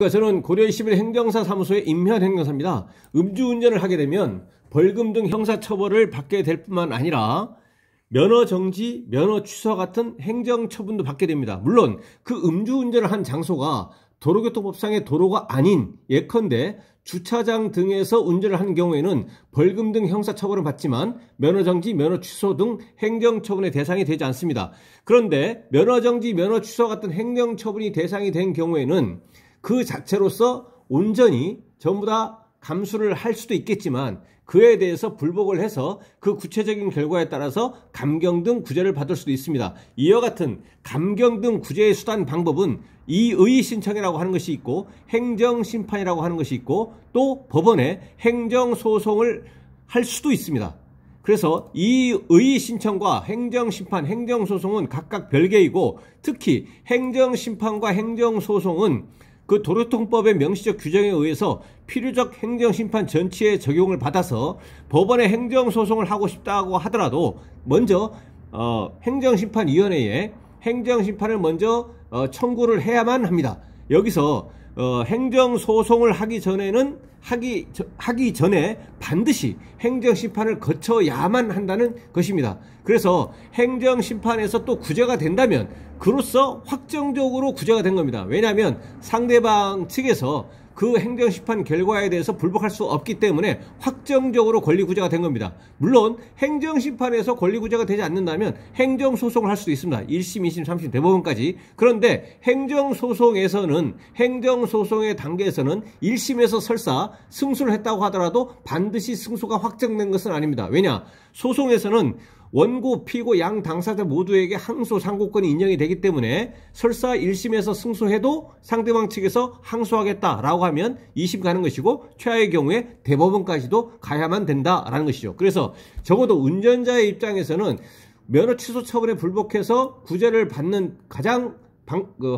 저는 고려 21 행정사 사무소의 임현 행정사입니다. 음주운전을 하게 되면 벌금 등 형사처벌을 받게 될 뿐만 아니라 면허 정지, 면허 취소 같은 행정처분도 받게 됩니다. 물론 그 음주운전을 한 장소가 도로교통법상의 도로가 아닌 예컨대 주차장 등에서 운전을 하는 경우에는 벌금 등 형사처벌을 받지만 면허정지, 면허취소 등 행정처분의 대상이 되지 않습니다. 그런데 면허정지, 면허취소 같은 행정처분이 대상이 된 경우에는 그 자체로서 온전히 전부 다 감수를 할 수도 있겠지만 그에 대해서 불복을 해서 그 구체적인 결과에 따라서 감경 등 구제를 받을 수도 있습니다. 이와 같은 감경 등 구제의 수단 방법은 이의 신청이라고 하는 것이 있고 행정심판이라고 하는 것이 있고 또 법원에 행정소송을 할 수도 있습니다. 그래서 이의 신청과 행정심판, 행정소송은 각각 별개이고 특히 행정심판과 행정소송은 그 도로교통법의 명시적 규정에 의해서 필요적 행정심판 전치에 적용을 받아서 법원에 행정소송을 하고 싶다고 하더라도 먼저 행정심판위원회에 행정심판을 먼저 청구를 해야만 합니다. 여기서 행정소송을 하기 전에 반드시 행정심판을 거쳐야만 한다는 것입니다. 그래서 행정심판에서 또 구제가 된다면 그로써 확정적으로 구제가 된 겁니다. 왜냐하면 상대방 측에서 그 행정심판 결과에 대해서 불복할 수 없기 때문에 확정적으로 권리구제가 된 겁니다. 물론 행정심판에서 권리구제가 되지 않는다면 행정소송을 할 수도 있습니다. 1심, 2심, 3심 대법원까지. 그런데 행정소송에서는 행정소송의 단계에서는 1심에서 설사 승소를 했다고 하더라도 반드시 승소가 확정된 것은 아닙니다. 왜냐? 소송에서는 원고, 피고, 양 당사자 모두에게 항소, 상고권이 인정이 되기 때문에 설사 1심에서 승소해도 상대방 측에서 항소하겠다라고 하면 2심 가는 것이고 최하의 경우에 대법원까지도 가야만 된다라는 것이죠. 그래서 적어도 운전자의 입장에서는 면허 취소 처분에 불복해서 구제를 받는 가장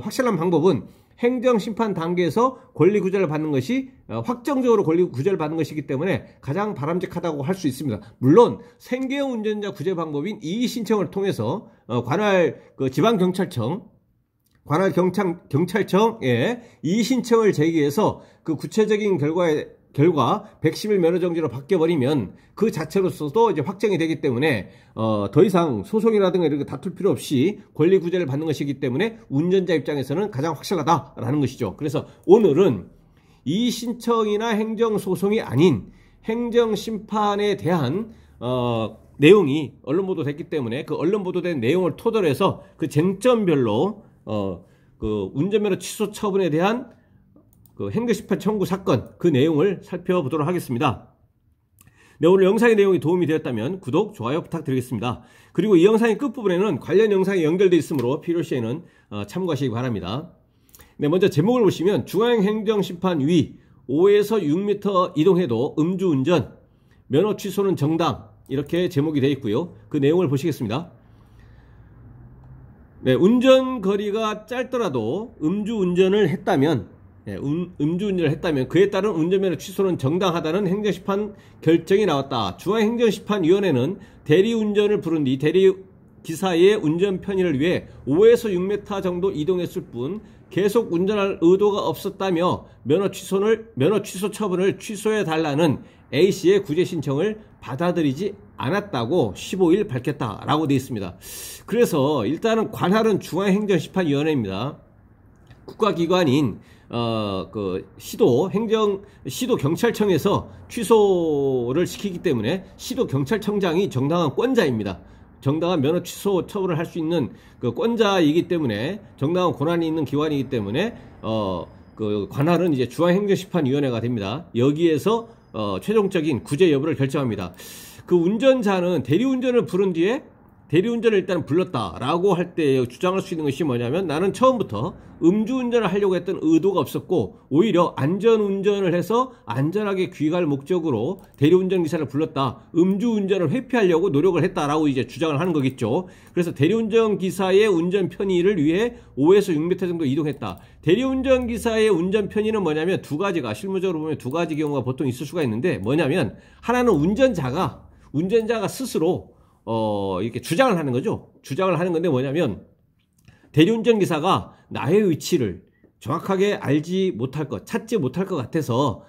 확실한 방법은 행정심판 단계에서 권리구제를 받는 것이 확정적으로 권리구제를 받는 것이기 때문에 가장 바람직하다고 할 수 있습니다. 물론 생계형 운전자 구제 방법인 이의신청을 통해서 관할 지방경찰청 경찰청에 이의신청을 제기해서 그 구체적인 결과 110일 면허정지로 바뀌어버리면 그 자체로서도 이제 확정이 되기 때문에 더 이상 소송이라든가 이런 거 다툴 필요 없이 권리구제를 받는 것이기 때문에 운전자 입장에서는 가장 확실하다라는 것이죠. 그래서 오늘은 이의신청이나 행정소송이 아닌 행정심판에 대한 내용이 언론 보도됐기 때문에 그 언론 보도된 내용을 토대로 해서 그 쟁점별로 그 운전면허 취소 처분에 대한 그 행정심판 청구 사건 그 내용을 살펴보도록 하겠습니다. 네, 오늘 영상의 내용이 도움이 되었다면 구독, 좋아요 부탁드리겠습니다. 그리고 이 영상의 끝부분에는 관련 영상이 연결되어 있으므로 필요시에는 참고하시기 바랍니다. 네, 먼저 제목을 보시면 중앙행정심판 위 5에서 6m 이동해도 음주운전, 면허 취소는 정당 이렇게 제목이 되어 있고요. 그 내용을 보시겠습니다. 네, 운전거리가 짧더라도 음주운전을 했다면 음주운전을 했다면 그에 따른 운전면허 취소는 정당하다는 행정심판 결정이 나왔다. 중앙행정심판위원회는 대리운전을 부른 뒤 대리기사의 운전 편의를 위해 5에서 6m 정도 이동했을 뿐 계속 운전할 의도가 없었다며 면허 취소 처분을 취소해달라는 A씨의 구제 신청을 받아들이지 않았다고 15일 밝혔다라고 되어 있습니다. 그래서 일단은 관할은 중앙행정심판위원회입니다. 국가기관인 시도 경찰청에서 취소를 시키기 때문에 시도 경찰청장이 정당한 권자입니다. 정당한 면허 취소 처분을 할 수 있는 그 권자이기 때문에 정당한 권한이 있는 기관이기 때문에 그 관할은 이제 중앙행정심판위원회가 됩니다. 여기에서 최종적인 구제 여부를 결정합니다. 그 운전자는 대리운전을 부른 뒤에 대리운전을 일단 불렀다라고 할 때 주장할 수 있는 것이 뭐냐면 나는 처음부터 음주운전을 하려고 했던 의도가 없었고 오히려 안전운전을 해서 안전하게 귀가할 목적으로 대리운전기사를 불렀다. 음주운전을 회피하려고 노력을 했다라고 이제 주장을 하는 거겠죠. 그래서 대리운전기사의 운전 편의를 위해 5에서 6m 정도 이동했다. 대리운전기사의 운전 편의는 뭐냐면 두 가지가 실무적으로 보면 두 가지 경우가 보통 있을 수가 있는데 뭐냐면 하나는 운전자가 스스로 이렇게 주장을 하는 거죠. 주장을 하는 건데 뭐냐면 대리운전기사가 나의 위치를 정확하게 알지 못할 것, 찾지 못할 것 같아서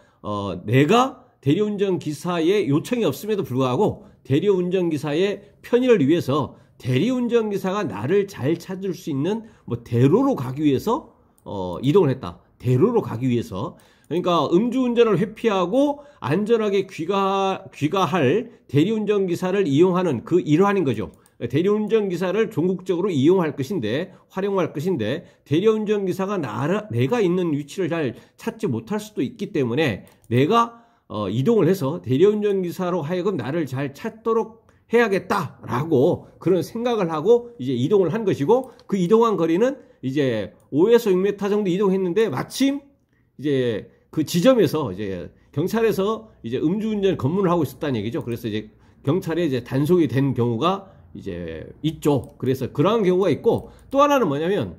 내가 대리운전 기사의 요청이 없음에도 불구하고 대리운전 기사의 편의를 위해서 대리운전 기사가 나를 잘 찾을 수 있는 뭐 대로로 가기 위해서 이동을 했다. 대로로 가기 위해서. 그러니까 음주운전을 회피하고 안전하게 귀가할 대리운전 기사를 이용하는 그 일환인 거죠. 대리운전 기사를 종국적으로 이용할 것인데, 활용할 것인데, 대리운전 기사가 내가 있는 위치를 잘 찾지 못할 수도 있기 때문에 내가 이동을 해서 대리운전 기사로 하여금 나를 잘 찾도록 해야겠다라고 그런 생각을 하고 이제 이동을 한 것이고, 그 이동한 거리는 이제 5에서 6m 정도 이동했는데 마침 이제 그 지점에서 이제 경찰에서 이제 음주운전 검문을 하고 있었다는 얘기죠. 그래서 이제 경찰에 이제 단속이 된 경우가 이제 있죠. 그래서 그러한 경우가 있고, 또 하나는 뭐냐면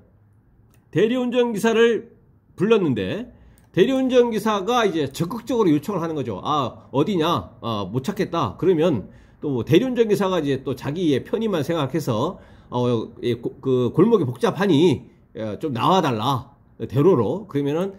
대리운전 기사를 불렀는데 대리운전 기사가 이제 적극적으로 요청을 하는 거죠. 아, 어디냐? 못 찾겠다. 그러면 또 대리운전 기사가 이제 또 자기의 편의만 생각해서 그 골목이 복잡하니 좀 나와달라. 대로로. 그러면은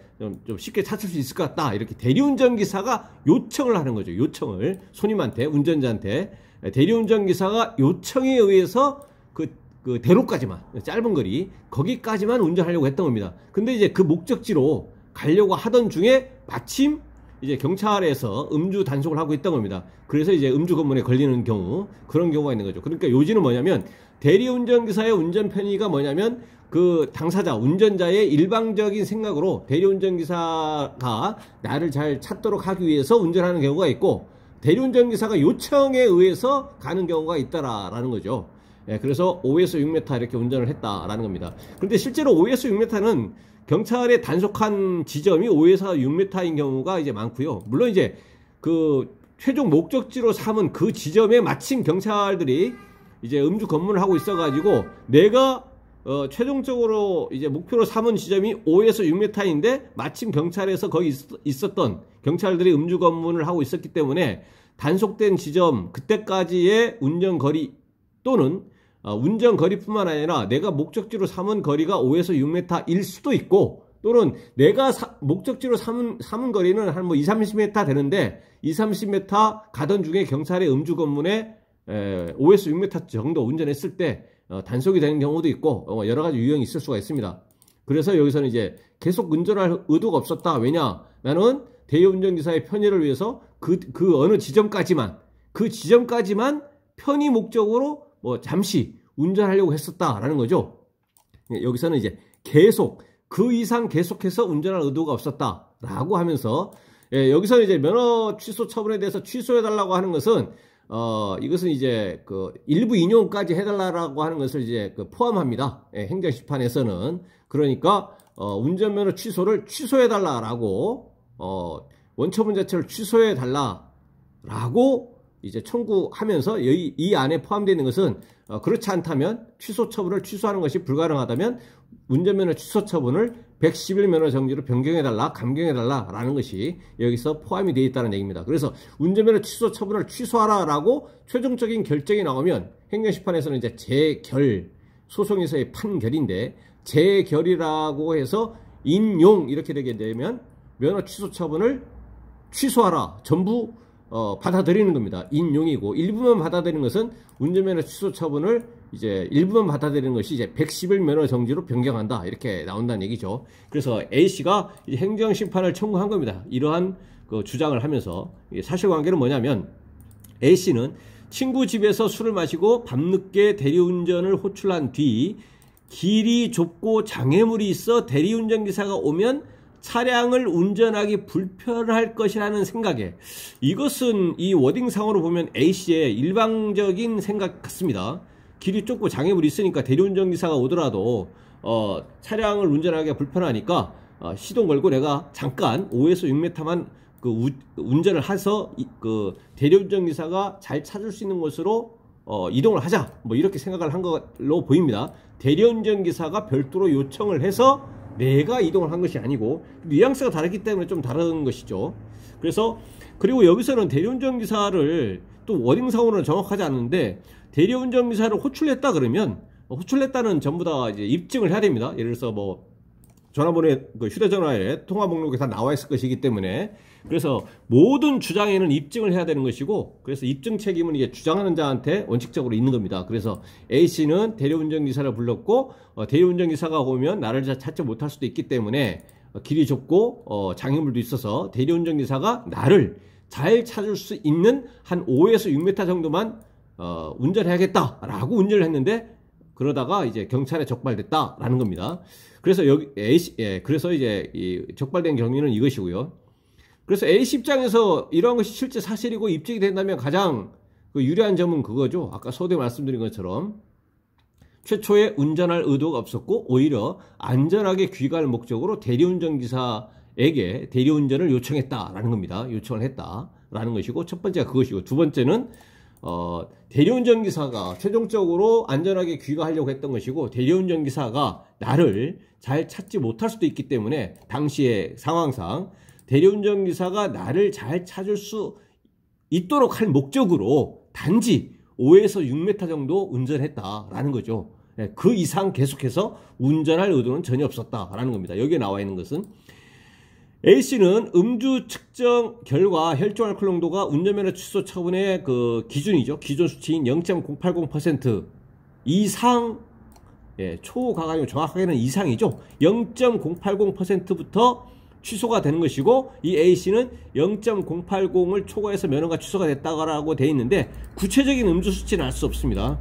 좀 쉽게 찾을 수 있을 것 같다. 이렇게 대리운전 기사가 요청을 하는 거죠. 요청을. 손님한테, 운전자한테. 대리운전 기사가 요청에 의해서 그 대로까지만, 짧은 거리, 거기까지만 운전하려고 했던 겁니다. 근데 이제 그 목적지로 가려고 하던 중에 마침 이제 경찰에서 음주 단속을 하고 있던 겁니다. 그래서 이제 음주 검문에 걸리는 경우, 그런 경우가 있는 거죠. 그러니까 요지는 뭐냐면 대리운전 기사의 운전 편의가 뭐냐면 그 당사자, 운전자의 일방적인 생각으로 대리운전 기사가 나를 잘 찾도록 하기 위해서 운전하는 경우가 있고, 대리운전 기사가 요청에 의해서 가는 경우가 있다라는 거죠. 예, 그래서 5에서 6m 이렇게 운전을 했다라는 겁니다. 그런데 실제로 5에서 6m는 경찰에 단속한 지점이 5에서 6m인 경우가 이제 많고요. 물론 이제 그 최종 목적지로 삼은 그 지점에 마침 경찰들이 이제 음주 검문을 하고 있어가지고 내가 최종적으로 이제 목표로 삼은 지점이 5에서 6m인데 마침 경찰에서 거기 있었던 경찰들이 음주 검문을 하고 있었기 때문에 단속된 지점 그때까지의 운전거리 또는 운전거리뿐만 아니라 내가 목적지로 삼은 거리가 5에서 6m일 수도 있고, 또는 내가 목적지로 삼은 거리는 한 뭐 20-30m 되는데 20-30m 가던 중에 경찰의 음주 검문에 5에서 6m 정도 운전했을 때 단속이 되는 경우도 있고 여러 가지 유형이 있을 수가 있습니다. 그래서 여기서는 이제 계속 운전할 의도가 없었다. 왜냐? 나는 대리운전기사의 편의를 위해서 그 어느 지점까지만, 그 지점까지만 편의 목적으로 뭐 잠시 운전하려고 했었다라는 거죠. 여기서는 이제 계속 그 이상 계속해서 운전할 의도가 없었다라고 하면서, 여기서는 이제 면허 취소 처분에 대해서 취소해달라고 하는 것은 이것은 이제 그 일부 인용까지 해달라고 하는 것을 이제 포함합니다. 행정심판에서는. 그러니까 운전면허 취소를 취소해달라라고 원처분 자체를 취소해달라라고 이제 청구하면서 이 안에 포함되어 있는 것은 그렇지 않다면 취소 처분을 취소하는 것이 불가능하다면 운전면허 취소 처분을 110일 면허 정지로 변경해달라, 감경해달라 라는 것이 여기서 포함이 되어 있다는 얘기입니다. 그래서 운전면허 취소 처분을 취소하라라고 최종적인 결정이 나오면 행정심판에서는 이제 재결, 소송에서의 판결인데 재결이라고 해서 인용 이렇게 되게 되면 면허 취소 처분을 취소하라, 전부 받아들이는 겁니다. 인용이고, 일부만 받아들이는 것은 운전면허 취소 처분을 이제 일부만 받아들이는 것이 이제 110일 면허 정지로 변경한다, 이렇게 나온다는 얘기죠. 그래서 A씨가 이제 행정심판을 청구한 겁니다. 이러한 그 주장을 하면서 사실관계는 뭐냐면 A씨는 친구 집에서 술을 마시고 밤늦게 대리운전을 호출한 뒤 길이 좁고 장애물이 있어 대리운전기사가 오면 차량을 운전하기 불편할 것이라는 생각에, 이것은 이 워딩상으로 보면 A씨의 일방적인 생각 같습니다. 길이 좁고 장애물이 있으니까 대리운전기사가 오더라도 차량을 운전하기가 불편하니까 시동 걸고 내가 잠깐 5에서 6m만 운전을 해서 그 대리운전기사가 잘 찾을 수 있는 곳으로 이동을 하자, 뭐 이렇게 생각을 한 걸로 보입니다. 대리운전기사가 별도로 요청을 해서 내가 이동을 한 것이 아니고, 뉘앙스가 다르기 때문에 좀 다른 것이죠. 그래서 그리고 여기서는 대리운전기사를 또 워딩상으로는 정확하지 않은데 대리운전기사를 호출했다 그러면 호출했다는 전부 다 이제 입증을 해야 됩니다. 예를 들어서 뭐 전화번호에 그 휴대전화에 통화 목록에 다 나와 있을 것이기 때문에 그래서 모든 주장에는 입증을 해야 되는 것이고 그래서 입증 책임은 이게 주장하는 자한테 원칙적으로 있는 겁니다. 그래서 A씨는 대리운전기사를 불렀고 대리운전기사가 오면 나를 찾지 못할 수도 있기 때문에 길이 좁고 장애물도 있어서 대리운전기사가 나를 잘 찾을 수 있는 한 5에서 6m 정도만 운전해야겠다라고 운전을 했는데 그러다가 이제 경찰에 적발됐다라는 겁니다. 그래서 여기 그래서 이제 이 적발된 경위는 이것이고요. 그래서 A씨 입장에서 이러한 것이 실제 사실이고 입증이 된다면 가장 그 유리한 점은 그거죠. 아까 서두에 말씀드린 것처럼 최초에 운전할 의도가 없었고 오히려 안전하게 귀가할 목적으로 대리운전기사에게 대리운전을 요청했다라는 겁니다. 요청을 했다라는 것이고 첫 번째가 그것이고 두 번째는 대리운전기사가 최종적으로 안전하게 귀가하려고 했던 것이고 대리운전기사가 나를 잘 찾지 못할 수도 있기 때문에 당시의 상황상 대리운전기사가 나를 잘 찾을 수 있도록 할 목적으로 단지 5에서 6m 정도 운전했다라는 거죠. 그 이상 계속해서 운전할 의도는 전혀 없었다라는 겁니다. 여기에 나와 있는 것은 A씨는 음주 측정 결과 혈중 알코올 농도가 운전면허 취소 처분의 그 기준이죠. 기존 수치인 0.080% 이상, 초과가 정확하게는 이상이죠. 0.080%부터 취소가 되는 것이고 이 A씨는 0.080을 초과해서 면허가 취소가 됐다고 되어 있는데 구체적인 음주 수치는 알 수 없습니다.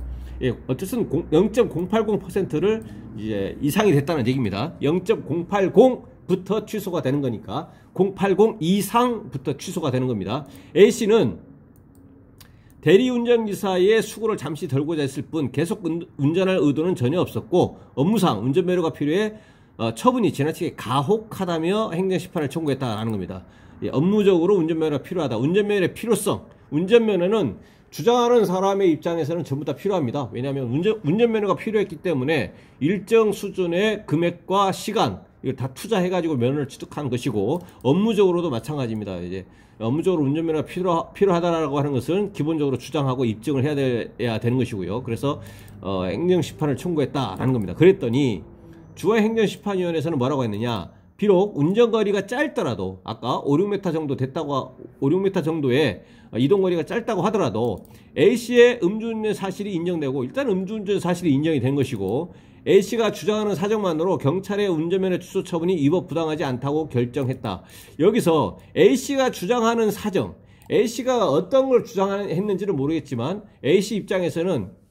어쨌든 0.080%를 이제 이상이 됐다는 얘기입니다. 0.080부터 취소가 되는 거니까 080 이상부터 취소가 되는 겁니다. A씨는 대리운전기사의 수고를 잠시 덜고자 했을 뿐 계속 운전할 의도는 전혀 없었고 업무상 운전면허가 필요해 처분이 지나치게 가혹하다며 행정심판을 청구했다라는 겁니다. 업무적으로 운전면허가 필요하다. 운전면허의 필요성. 운전면허는 주장하는 사람의 입장에서는 전부 다 필요합니다. 왜냐하면 운전면허가 필요했기 때문에 일정 수준의 금액과 시간 이걸 다 투자해가지고 면허를 취득한 것이고 업무적으로도 마찬가지입니다. 이제 업무적으로 운전면허가 필요하다라고 하는 것은 기본적으로 주장하고 입증을 해야 되는 것이고요. 그래서 행정심판을 청구했다라는 겁니다. 그랬더니 중앙행정심판위원회에서는 뭐라고 했느냐? 비록 운전거리가 짧더라도 아까 5, 6m 정도 됐다고 5, 6m 정도의 이동거리가 짧다고 하더라도 A씨의 음주운전 사실이 인정되고 일단 음주운전 사실이 인정이 된 것이고 A씨가 주장하는 사정만으로 경찰의 운전면허 취소 처분이 위법 부당하지 않다고 결정했다. 여기서 A씨가 주장하는 사정, A씨가 어떤 걸 주장했는지는 모르겠지만 A씨 입장에서는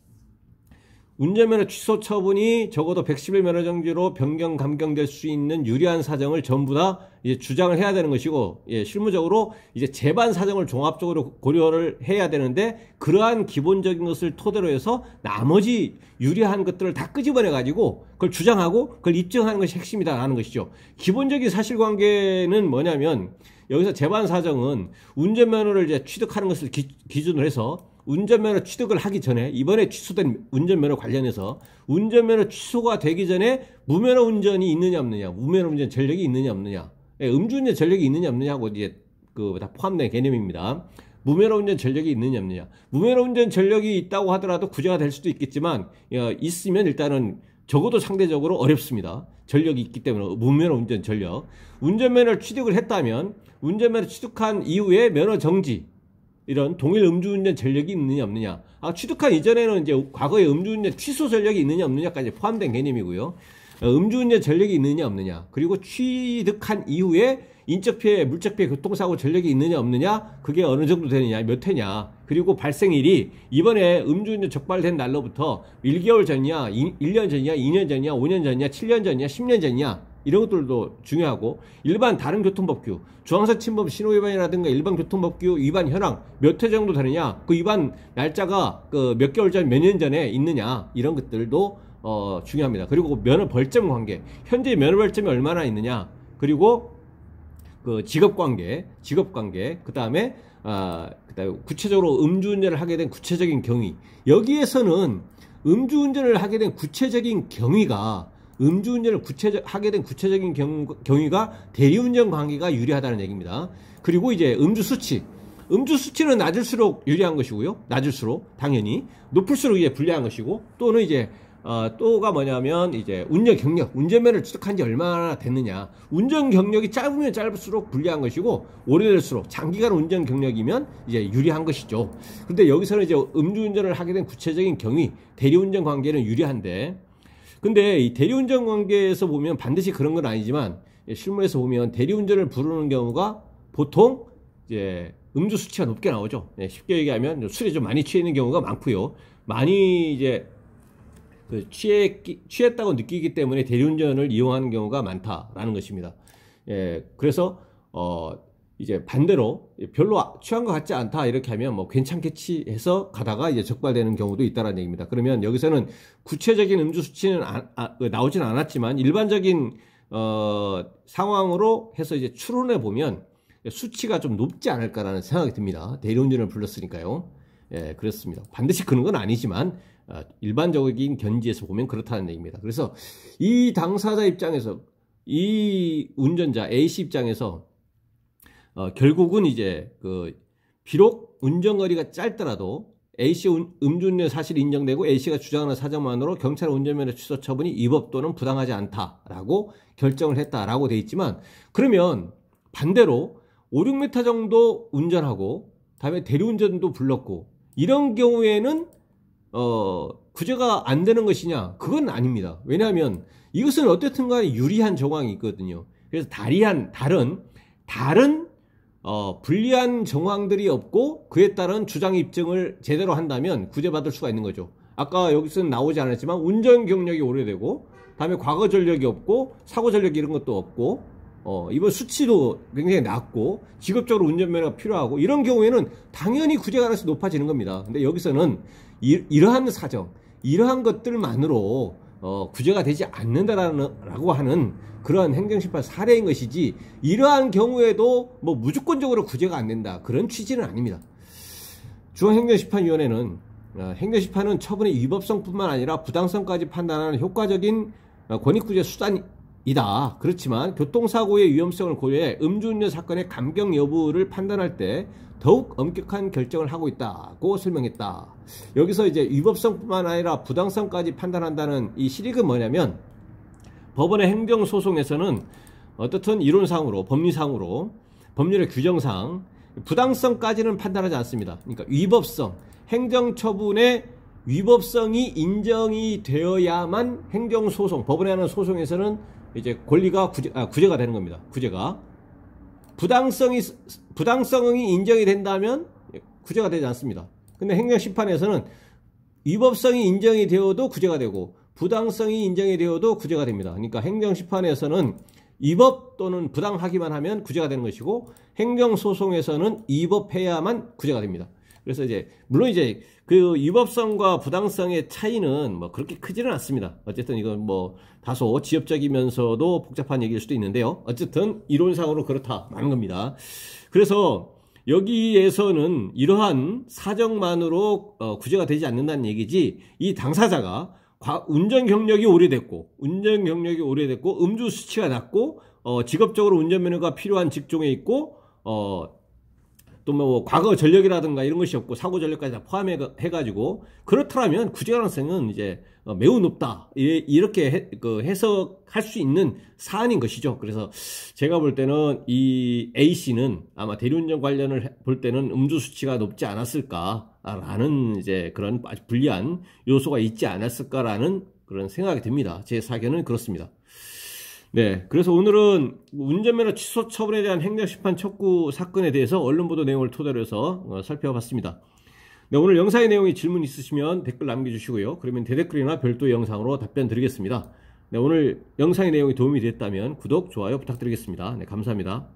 운전면허 취소 처분이 적어도 110일 면허정지로 변경 감경될 수 있는 유리한 사정을 전부 다 이제 주장을 해야 되는 것이고 실무적으로 이제 재반 사정을 종합적으로 고려를 해야 되는데 그러한 기본적인 것을 토대로 해서 나머지 유리한 것들을 다 끄집어내 가지고 그걸 주장하고 그걸 입증하는 것이 핵심이다라는 것이죠. 기본적인 사실관계는 뭐냐면 여기서 재반 사정은 운전면허를 이제 취득하는 것을 기준으로 해서 운전면허 취득을 하기 전에 이번에 취소된 운전면허 관련해서 운전면허 취소가 되기 전에 무면허 운전이 있느냐 없느냐, 무면허 운전 전력이 있느냐 없느냐, 음주운전 전력이 있느냐 없느냐고 이제 그 다 포함된 개념입니다. 무면허 운전 전력이 있느냐 없느냐. 무면허 운전 전력이 있다고 하더라도 구제가 될 수도 있겠지만 있으면 일단은 적어도 상대적으로 어렵습니다. 전력이 있기 때문에 무면허 운전 전력. 운전면허를 취득을 했다면 운전면허 취득한 이후에 면허 정지 이런 동일 음주운전 전력이 있느냐 없느냐. 취득한 이전에는 이제 과거에 음주운전 취소 전력이 있느냐 없느냐까지 포함된 개념이고요. 음주운전 전력이 있느냐 없느냐. 그리고 취득한 이후에 인적피해, 물적피해, 교통사고 전력이 있느냐 없느냐. 그게 어느 정도 되느냐, 몇 회냐. 그리고 발생일이 이번에 음주운전 적발된 날로부터 1개월 전이냐, 1년 전이냐, 2년 전이냐, 5년 전이냐, 7년 전이냐, 10년 전이냐. 이런 것들도 중요하고 일반 다른 교통법규, 중앙선 침범 신호위반이라든가 일반 교통법규 위반 현황 몇 회 정도 되느냐, 그 위반 날짜가 그 몇 개월 전, 몇 년 전에 있느냐 이런 것들도 중요합니다. 그리고 면허 벌점 관계, 현재 면허 벌점이 얼마나 있느냐, 그리고 그 직업 관계, 그 다음에 구체적으로 음주운전을 하게 된 구체적인 경위. 여기에서는 음주운전을 하게 된 구체적인 경위가 음주운전을 하게 된 구체적인 경위가 대리운전 관계가 유리하다는 얘기입니다. 그리고 이제 음주수치는 낮을수록 유리한 것이고요. 낮을수록 당연히 높을수록 이제 불리한 것이고 또는 이제 또가 뭐냐면 이제 운전 경력, 운전면허를 취득한 지 얼마나 됐느냐. 운전 경력이 짧으면 짧을수록 불리한 것이고 오래될수록 장기간 운전 경력이면 이제 유리한 것이죠. 그런데 여기서는 이제 음주운전을 하게 된 구체적인 경위, 대리운전 관계는 유리한데, 근데 이 대리운전 관계에서 보면 반드시 그런 건 아니지만 실무에서 보면 대리운전을 부르는 경우가 보통 이제 음주 수치가 높게 나오죠. 쉽게 얘기하면 술에 좀 많이 취해 있는 경우가 많고요. 많이 이제 취했다고 느끼기 때문에 대리운전을 이용하는 경우가 많다라는 것입니다. 그래서 이제 반대로 별로 취한 것 같지 않다 이렇게 하면 뭐 괜찮겠지 해서 가다가 이제 적발되는 경우도 있다는 얘기입니다. 그러면 여기서는 구체적인 음주 수치는 나오진 않았지만 일반적인 상황으로 해서 이제 추론해 보면 수치가 좀 높지 않을까라는 생각이 듭니다. 대리운전을 불렀으니까요. 그렇습니다. 반드시 그런 건 아니지만 일반적인 견지에서 보면 그렇다는 얘기입니다. 그래서 이 당사자 입장에서 이 운전자 A씨 입장에서 결국은 이제 비록 운전거리가 짧더라도 A씨 음주운전 사실이 인정되고 A씨가 주장하는 사정만으로 경찰 운전면허 취소 처분이 위법 또는 부당하지 않다라고 결정을 했다라고 돼 있지만, 그러면 반대로 5, 6m 정도 운전하고 다음에 대리운전도 불렀고 이런 경우에는 구제가 안 되는 것이냐? 그건 아닙니다. 왜냐하면 이것은 어쨌든 간에 유리한 정황이 있거든요. 그래서 다른 불리한 정황들이 없고 그에 따른 주장 입증을 제대로 한다면 구제받을 수가 있는 거죠. 아까 여기서는 나오지 않았지만 운전 경력이 오래되고 다음에 과거 전력이 없고 사고 전력 이런 것도 없고 이번 수치도 굉장히 낮고 직업적으로 운전면허가 필요하고 이런 경우에는 당연히 구제 가능성이 높아지는 겁니다. 근데 여기서는 이러한 사정, 이러한 것들만으로 구제가 되지 않는다라고 하는 그러한 행정심판 사례인 것이지, 이러한 경우에도 뭐 무조건적으로 구제가 안 된다 그런 취지는 아닙니다. 중앙행정심판위원회는 행정심판은 처분의 위법성뿐만 아니라 부당성까지 판단하는 효과적인 권익구제 수단이다. 그렇지만 교통사고의 위험성을 고려해 음주운전 사건의 감경 여부를 판단할 때 더욱 엄격한 결정을 하고 있다고 설명했다. 여기서 이제 위법성뿐만 아니라 부당성까지 판단한다는 이 실익은 뭐냐면, 법원의 행정소송에서는 어떻든 이론상으로 법리상으로 법률의 규정상 부당성까지는 판단하지 않습니다. 그러니까 위법성, 행정처분의 위법성이 인정이 되어야만 행정소송, 법원에 하는 소송에서는 이제 권리가 구제가 되는 겁니다. 구제가 부당성이 인정이 된다면 구제가 되지 않습니다. 근데 행정심판에서는 위법성이 인정이 되어도 구제가 되고 부당성이 인정이 되어도 구제가 됩니다. 그러니까 행정심판에서는 위법 또는 부당하기만 하면 구제가 되는 것이고 행정소송에서는 위법해야만 구제가 됩니다. 그래서 이제 물론 이제 그 위법성과 부당성의 차이는 뭐 그렇게 크지는 않습니다. 어쨌든 이건 뭐 다소 지엽적이면서도 복잡한 얘기일 수도 있는데요. 어쨌든 이론상으로 그렇다라는 겁니다. 그래서 여기에서는 이러한 사정만으로 구제가 되지 않는다는 얘기지, 이 당사자가 운전 경력이 오래됐고 음주 수치가 낮고 직업적으로 운전면허가 필요한 직종에 있고 또 뭐 과거 전력이라든가 이런 것이 없고 사고 전력까지 다 포함해가지고 그렇더라면 구제 가능성은 이제 매우 높다, 이렇게 해석할 수 있는 사안인 것이죠. 그래서 제가 볼 때는 이 A씨는 아마 대리운전 관련을 볼 때는 음주 수치가 높지 않았을까라는 이제 그런 아주 불리한 요소가 있지 않았을까라는 그런 생각이 듭니다. 제 사견은 그렇습니다. 네, 그래서 오늘은 운전면허 취소 처분에 대한 행정심판 촉구 사건에 대해서 언론보도 내용을 토대로 해서 살펴봤습니다. 네, 오늘 영상의 내용에 질문 있으시면 댓글 남겨주시고요. 그러면 대댓글이나 별도의 영상으로 답변 드리겠습니다. 네, 오늘 영상의 내용이 도움이 됐다면 구독, 좋아요 부탁드리겠습니다. 네, 감사합니다.